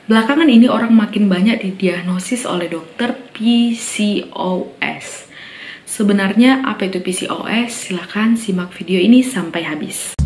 Belakangan ini orang makin banyak didiagnosis oleh dokter PCOS. Sebenarnya apa itu PCOS? Silahkan simak video ini sampai habis.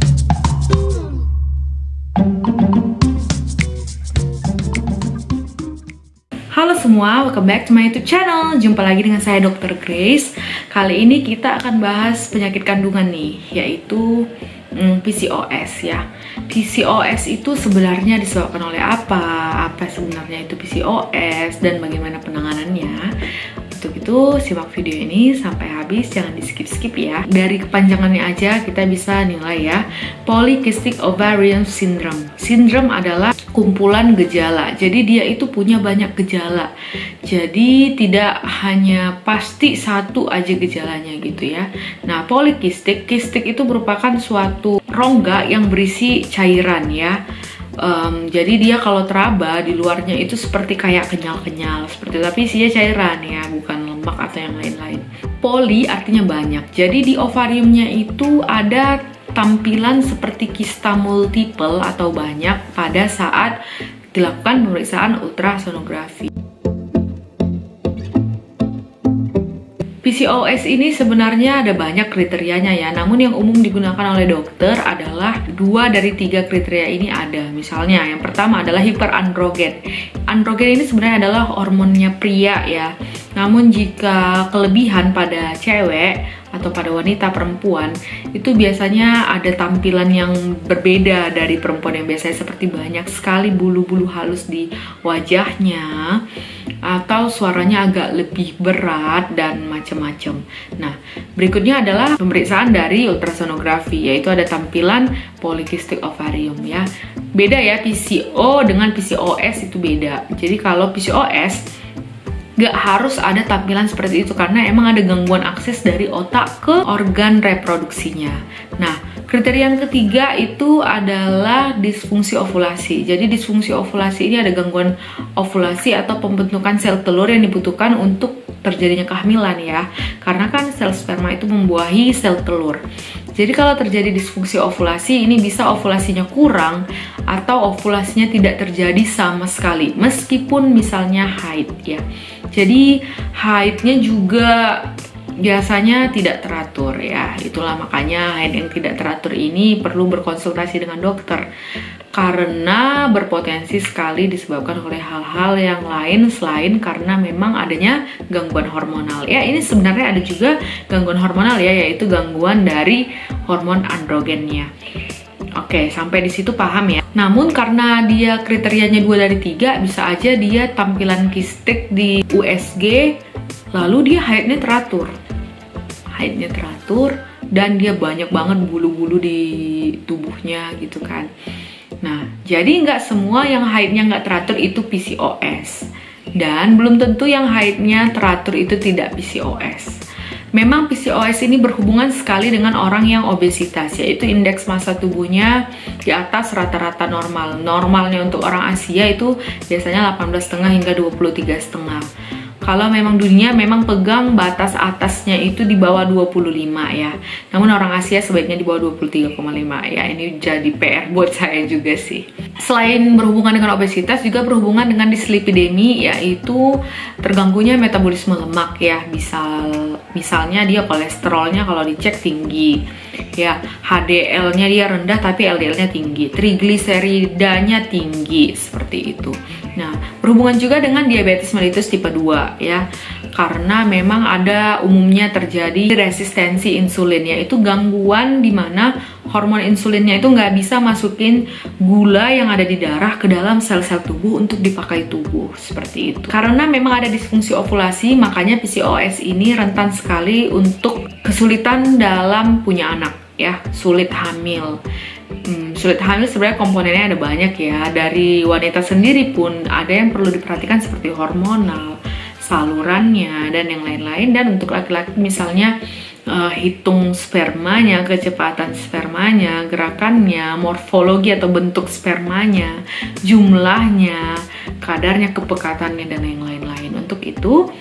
Halo semua, welcome back to my YouTube channel. Jumpa lagi dengan saya Dr. Grace. Kali ini kita akan bahas penyakit kandungan nih, yaitu PCOS ya. PCOS itu sebenarnya disebabkan oleh apa? Apa sebenarnya itu PCOS dan bagaimana penanganannya? Untuk itu simak video ini sampai habis, jangan di skip-skip ya. Dari kepanjangannya aja kita bisa nilai ya. Polycystic Ovarian Syndrome. Syndrome adalah kumpulan gejala. Jadi dia itu punya banyak gejala. Jadi tidak hanya pasti satu aja gejalanya gitu ya. Nah, polycystic, kistik itu merupakan suatu rongga yang berisi cairan ya. Jadi dia kalau teraba di luarnya itu seperti kayak kenyal-kenyal seperti, tapi isinya cairan ya, bukan lemak atau yang lain-lain. Poly artinya banyak. Jadi di ovariumnya itu ada tampilan seperti kista multiple atau banyak pada saat dilakukan pemeriksaan ultrasonografi. PCOS ini sebenarnya ada banyak kriterianya ya, namun yang umum digunakan oleh dokter adalah 2 dari 3 kriteria ini ada. Misalnya yang pertama adalah hiperandrogen. Androgen ini sebenarnya adalah hormonnya pria ya, namun jika kelebihan pada cewek atau pada wanita perempuan itu biasanya ada tampilan yang berbeda dari perempuan yang biasanya, seperti banyak sekali bulu-bulu halus di wajahnya atau suaranya agak lebih berat dan macam-macam. Nah, berikutnya adalah pemeriksaan dari ultrasonografi, yaitu ada tampilan polycystic ovarium ya. Beda ya, PCO dengan PCOS itu beda. Jadi kalau PCOS gak harus ada tampilan seperti itu karena emang ada gangguan akses dari otak ke organ reproduksinya. Nah, kriteria yang ketiga itu adalah disfungsi ovulasi. Jadi disfungsi ovulasi ini ada gangguan ovulasi atau pembentukan sel telur yang dibutuhkan untuk terjadinya kehamilan ya. Karena kan sel sperma itu membuahi sel telur. Jadi kalau terjadi disfungsi ovulasi, ini bisa ovulasinya kurang atau ovulasinya tidak terjadi sama sekali, meskipun misalnya haid ya. Jadi haidnya juga biasanya tidak teratur ya. Itulah makanya haid yang tidak teratur ini perlu berkonsultasi dengan dokter, karena berpotensi sekali disebabkan oleh hal-hal yang lain selain karena memang adanya gangguan hormonal ya. Ini sebenarnya ada juga gangguan hormonal ya, yaitu gangguan dari hormon androgennya. Oke, sampai di situ paham ya. Namun karena dia kriterianya 2 dari 3, bisa aja dia tampilan kistik di USG, lalu dia haidnya teratur. Haidnya teratur dan dia banyak banget bulu-bulu di tubuhnya gitu kan. Nah, jadi nggak semua yang haidnya nggak teratur itu PCOS. Dan belum tentu yang haidnya teratur itu tidak PCOS. Memang PCOS ini berhubungan sekali dengan orang yang obesitas, yaitu indeks massa tubuhnya di atas rata-rata normal. Normalnya untuk orang Asia itu biasanya 18,5 hingga 23,5. Kalau memang dunia memang pegang batas atasnya itu di bawah 25 ya. Namun orang Asia sebaiknya di bawah 23,5 ya. Ini jadi PR buat saya juga sih. Selain berhubungan dengan obesitas, juga berhubungan dengan dislipidemi, yaitu terganggunya metabolisme lemak ya. Misalnya dia kolesterolnya kalau dicek tinggi ya, HDL-nya dia rendah tapi LDL-nya tinggi, trigliseridanya tinggi, seperti itu. Nah, berhubungan juga dengan diabetes mellitus tipe 2 ya, karena memang ada umumnya terjadi resistensi insulin, yaitu gangguan di mana hormon insulinnya itu nggak bisa masukin gula yang ada di darah ke dalam sel-sel tubuh untuk dipakai tubuh, seperti itu. Karena memang ada disfungsi ovulasi, makanya PCOS ini rentan sekali untuk kesulitan dalam punya anak ya, sulit hamil. Sulit hamil sebenarnya komponennya ada banyak ya. Dari wanita sendiri pun ada yang perlu diperhatikan seperti hormonal, salurannya, dan yang lain-lain. Dan untuk laki-laki misalnya hitung spermanya, kecepatan spermanya, gerakannya, morfologi atau bentuk spermanya, jumlahnya, kadarnya, kepekatannya, dan yang lain-lain. Untuk itu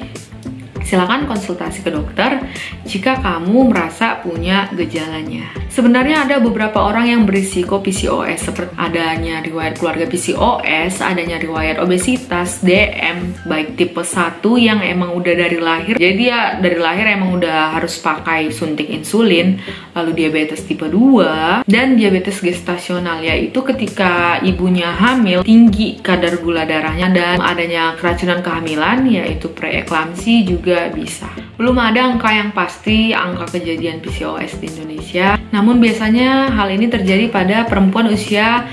silakan konsultasi ke dokter jika kamu merasa punya gejalanya. Sebenarnya ada beberapa orang yang berisiko PCOS, seperti adanya riwayat keluarga PCOS, adanya riwayat obesitas, DM, baik tipe 1 yang emang udah dari lahir, jadi dia dari lahir emang udah harus pakai suntik insulin, lalu diabetes tipe 2, dan diabetes gestasional, yaitu ketika ibunya hamil, tinggi kadar gula darahnya, dan adanya keracunan kehamilan, yaitu preeklamsi juga bisa. Belum ada angka yang pasti angka kejadian PCOS di Indonesia, namun biasanya hal ini terjadi pada perempuan usia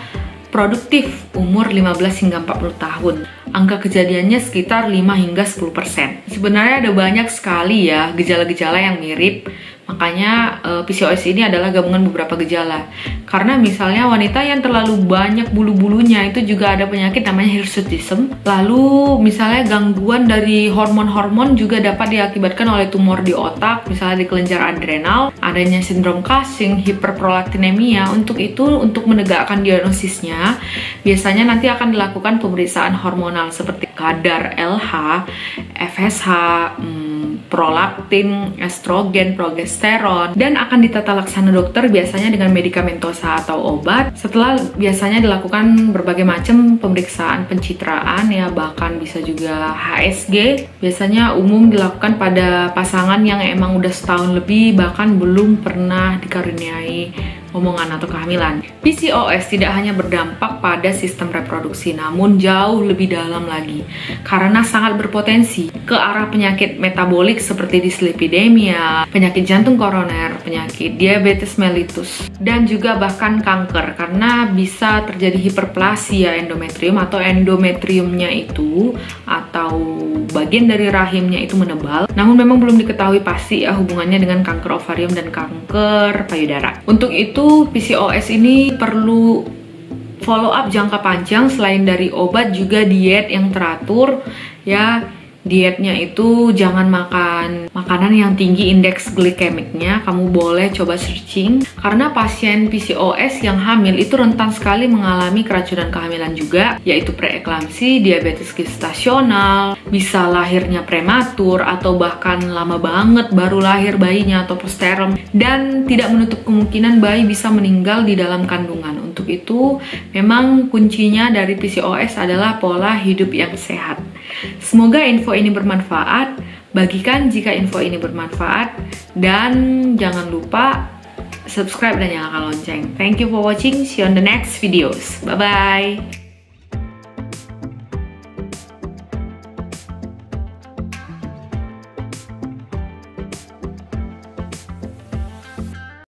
produktif umur 15 hingga 40 tahun. Angka kejadiannya sekitar 5 hingga 10%. Sebenarnya ada banyak sekali ya gejala-gejala yang mirip. Makanya PCOS ini adalah gabungan beberapa gejala. Karena misalnya wanita yang terlalu banyak bulu-bulunya itu juga ada penyakit namanya hirsutism. Lalu misalnya gangguan dari hormon-hormon juga dapat diakibatkan oleh tumor di otak, misalnya di kelenjar adrenal, adanya sindrom Cushing, hiperprolaktinemia. Untuk menegakkan diagnosisnya, biasanya nanti akan dilakukan pemeriksaan hormonal seperti kadar LH, FSH, prolaktin, estrogen, progesteron, dan akan ditata laksana dokter biasanya dengan medikamentosa atau obat. Setelah biasanya dilakukan berbagai macam pemeriksaan pencitraan ya, bahkan bisa juga HSG. Biasanya umum dilakukan pada pasangan yang emang udah setahun lebih bahkan belum pernah dikaruniai omongan atau kehamilan. PCOS tidak hanya berdampak pada sistem reproduksi, namun jauh lebih dalam lagi karena sangat berpotensi ke arah penyakit metabolik seperti dislipidemia, penyakit jantung koroner, penyakit diabetes mellitus, dan juga bahkan kanker karena bisa terjadi hiperplasia endometrium atau endometriumnya itu atau bagian dari rahimnya itu menebal. Namun memang belum diketahui pasti ya hubungannya dengan kanker ovarium dan kanker payudara. Untuk itu PCOS ini perlu follow up jangka panjang. Selain dari obat juga diet yang teratur ya. Dietnya itu jangan makan makanan yang tinggi indeks glikemiknya. Kamu boleh coba searching karena pasien PCOS yang hamil itu rentan sekali mengalami keracunan kehamilan juga, yaitu preeklamsi, diabetes gestasional, bisa lahirnya prematur atau bahkan lama banget baru lahir bayinya atau postpartum, dan tidak menutup kemungkinan bayi bisa meninggal di dalam kandungan. Untuk itu memang kuncinya dari PCOS adalah pola hidup yang sehat. Semoga info ini bermanfaat. Bagikan jika info ini bermanfaat, dan jangan lupa subscribe dan nyalakan lonceng. Thank you for watching. See you on the next videos. Bye bye.